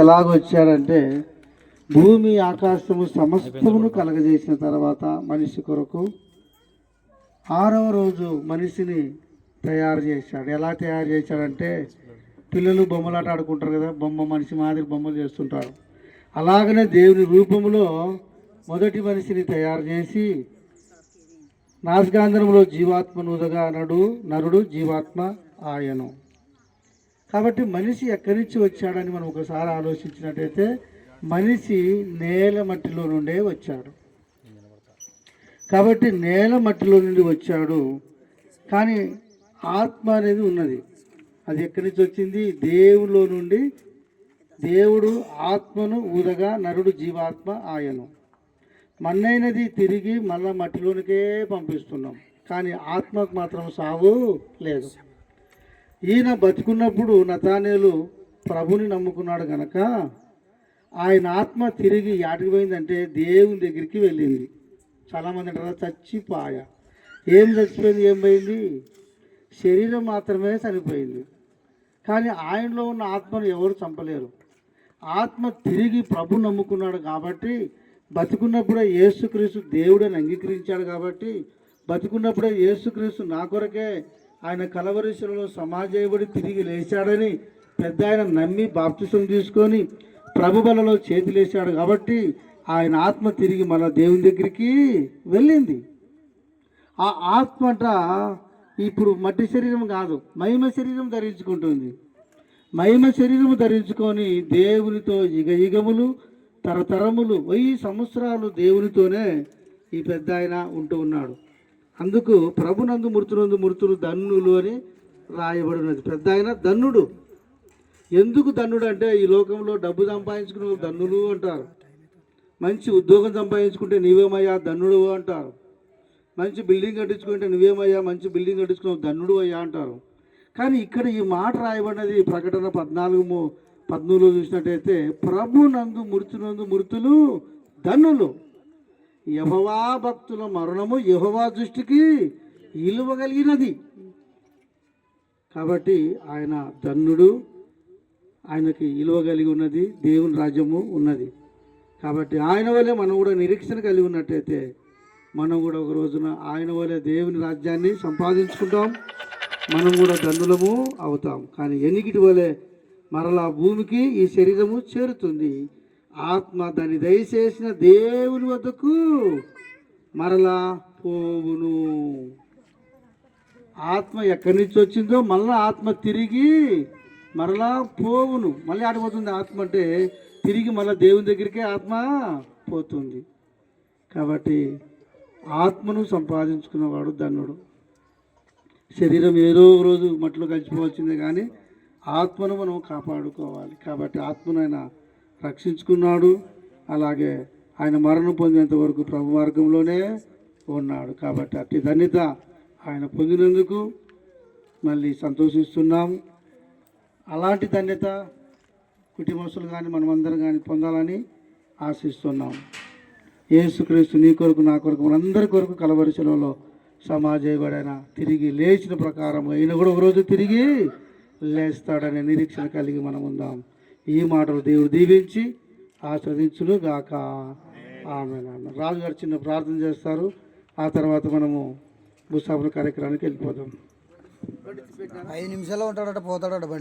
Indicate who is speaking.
Speaker 1: ఎలాగొచ్చాడంటే భూమి ఆకాశము సమస్తమును కలగజేసిన తర్వాత మనిషి కొరకు 6వ రోజు మనిషిని తయారు చేశాడు. ఎలా తయారు చేశాడంటే పిల్లలు బొమ్మలాట ఆడుకుంటారు కదా, మనిషి మాదిరి బొమ్మలు చేస్తుంటారు. అలాగనే దేవుని రూపంలో మొదటి మనిషిని తయారు చేసి నాసికాంధ్రంలో జీవాత్మ నూదగా నరుడు జీవాత్మ ఆయను. కాబట్టి మనిషి ఎక్కడి నుంచి వచ్చాడని మనం ఒకసారి ఆలోచించినట్టయితే మనిషి నేల మట్టిలో నుండే వచ్చాడు. కాబట్టి నేల మట్టిలో నుండి వచ్చాడు. కానీ ఆత్మ అనేది ఉన్నది. అది ఎక్కడి నుంచి వచ్చింది? దేవులో నుండి. దేవుడు ఆత్మను ఊదగా నరుడు జీవాత్మ ఆయను. మన్నైనది తిరిగి మళ్ళా మట్టిలోనికే పంపిస్తున్నాం. కానీ ఆత్మకు మాత్రం సావు లేదు. ఈయన బతికున్నప్పుడు నతానేలు ప్రభుని నమ్ముకున్నాడు కనుక ఆయన ఆత్మ తిరిగి యాటికి పోయిందంటే దేవుని దగ్గరికి వెళ్ళింది. చాలామంది అంటారు చచ్చిపోయ. ఏం చచ్చిపోయింది? ఏం పోయింది? శరీరం మాత్రమే చనిపోయింది. కానీ ఆయనలో ఉన్న ఆత్మను ఎవరు చంపలేరు. ఆత్మ తిరిగి ప్రభు నమ్ముకున్నాడు కాబట్టి, బతికున్నప్పుడే యేసుక్రీస్తు దేవుడని అంగీకరించాడు కాబట్టి, బతికున్నప్పుడే యేసుక్రీస్తు నా కొరకే ఆయన కలవరిశిలలో సమాజయబడి తిరిగి లేచాడని పెద్ద ఆయన నమ్మి బాప్తిసం తీసుకొని ప్రభు బలలో చేతులేశాడు కాబట్టి ఆయన ఆత్మ తిరిగి మన దేవుని దగ్గరికి వెళ్ళింది. ఆ ఆత్మట ఇప్పుడు మట్టి శరీరం కాదు, మహిమ శరీరం ధరించుకుంటుంది. మహిమ శరీరం ధరించుకొని దేవునితో యుగయుగములు తరతరములు 1000 సంవత్సరాలు దేవునితోనే ఈ పెద్ద ఆయన ఉంటూ ఉన్నాడు. అందుకు ప్రభునందు మృతులు ధన్యులు అని రాయబడినది. పెద్ద ఆయన ధన్యుడు. ఎందుకు ధన్యుడు అంటే ఈ లోకంలో డబ్బు సంపాదించుకునే ధన్యులు అంటారు. మంచి ఉద్యోగం సంపాదించుకుంటే నీవేమయ్యా ధన్యుడు అంటారు. మంచి బిల్డింగ్ కట్టించుకుంటే నువ్వేమయ్యా మంచి బిల్డింగ్ కట్టించుకున్నావు ధన్యుడు అయ్యా అంటారు. కానీ ఇక్కడ ఈ మాట రాయబడినది ప్రకటన 14:13 చూసినట్టయితే ప్రభునందు మృతులు ధన్యులు. యెహోవా భక్తుల మరణము యెహోవా దృష్టికి విలువ కలిగినది. కాబట్టి ఆయన ధన్యుడు, ఆయనకి విలువ కలిగి ఉన్నది, దేవుని రాజ్యము ఉన్నది. కాబట్టి ఆయన వల్లే మనం కూడా నిరీక్షణ కలిగి ఉన్నట్టయితే మనం కూడా ఒక రోజున ఆయన వల్లే దేవుని రాజ్యాన్ని సంపాదించుకుంటాం, మనం కూడా ధన్యులము అవుతాం. కానీ ఎన్నికిటి వల్లే మరలా భూమికి ఈ శరీరము చేరుతుంది. ఆత్మ దాన్ని దయచేసిన దేవుని వద్దకు మరలా పోవును. ఆత్మ ఎక్కడి నుంచి వచ్చిందో మళ్ళా ఆత్మ తిరిగి మరలా పోవును. మళ్ళీ ఆడిపోతుంది ఆత్మ అంటే తిరిగి మళ్ళీ దేవుని దగ్గరికే ఆత్మ పోతుంది. కాబట్టి ఆత్మను సంపాదించుకున్నవాడు ధన్యుడు. శరీరం ఏదో రోజు మట్టిలో కలిసిపోవాల్సిందే కానీ ఆత్మను మనం కాపాడుకోవాలి. కాబట్టి ఆత్మను ఆయన రక్షించుకున్నాడు. అలాగే ఆయన మరణం పొందేంత వరకు ప్రభు మార్గంలోనే ఉన్నాడు. కాబట్టి అట్టి ధన్యత ఆయన పొందినందుకు మళ్ళీ సంతోషిస్తున్నాము. అలాంటి ధన్యత కుటుంబస్తులు కానీ మనమందరం కానీ పొందాలని ఆశిస్తున్నాం. యేసుక్రీస్తు నీ కొరకు నా కొరకు మనందరి కొరకు కలవరి శిలువలో సమాజయబడిన తిరిగి లేచిన ప్రకారం ఈయన కూడా ఒకరోజు తిరిగి లేస్తాడనే నిరీక్షణ కలిగి మనం ఉందాం. ఈ మాటలు దేవుడు దీవించి ఆస్వాదించును గాక. ఆమేన్. రాజుగారు చిన్న ప్రార్థన చేస్తారు. ఆ తర్వాత మనము భూస్థాపన కార్యక్రమానికి వెళ్ళిపోదాం.
Speaker 2: 5 నిమిషాలు ఉంటాడట, పోతాడట బండి.